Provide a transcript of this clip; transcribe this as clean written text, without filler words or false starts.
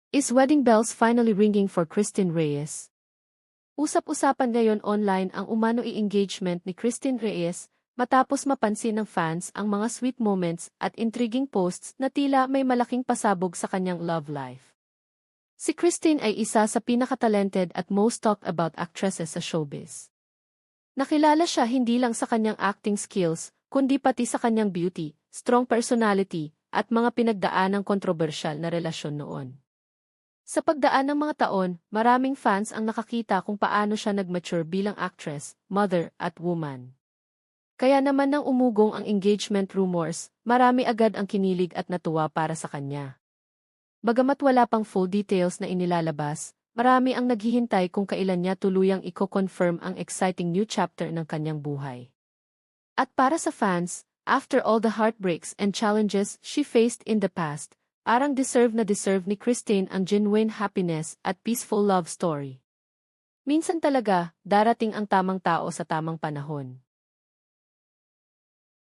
Is wedding bells finally ringing for Christine Reyes? Usap-usapan ngayon online ang umano engagement ni Christine Reyes matapos mapansin ng fans ang mga sweet moments at intriguing posts na tila may malaking pasabog sa kanyang love life. Si Christine ay isa sa pinaka-talented at most talked about actresses sa showbiz. Nakilala siya hindi lang sa kanyang acting skills, kundi pati sa kanyang beauty, strong personality, at mga pinagdaanang kontrobersyal na relasyon noon. Sa pagdaan ng mga taon, maraming fans ang nakakita kung paano siya nag-mature bilang actress, mother, at woman. Kaya naman nang umugong ang engagement rumors, marami agad ang kinilig at natuwa para sa kanya. Bagamat wala pang full details na inilalabas, marami ang naghihintay kung kailan niya tuluyang i-confirm ang exciting new chapter ng kanyang buhay. At para sa fans, after all the heartbreaks and challenges she faced in the past, parang deserve ni Christine ang genuine happiness at peaceful love story. Minsan talaga, darating ang tamang tao sa tamang panahon.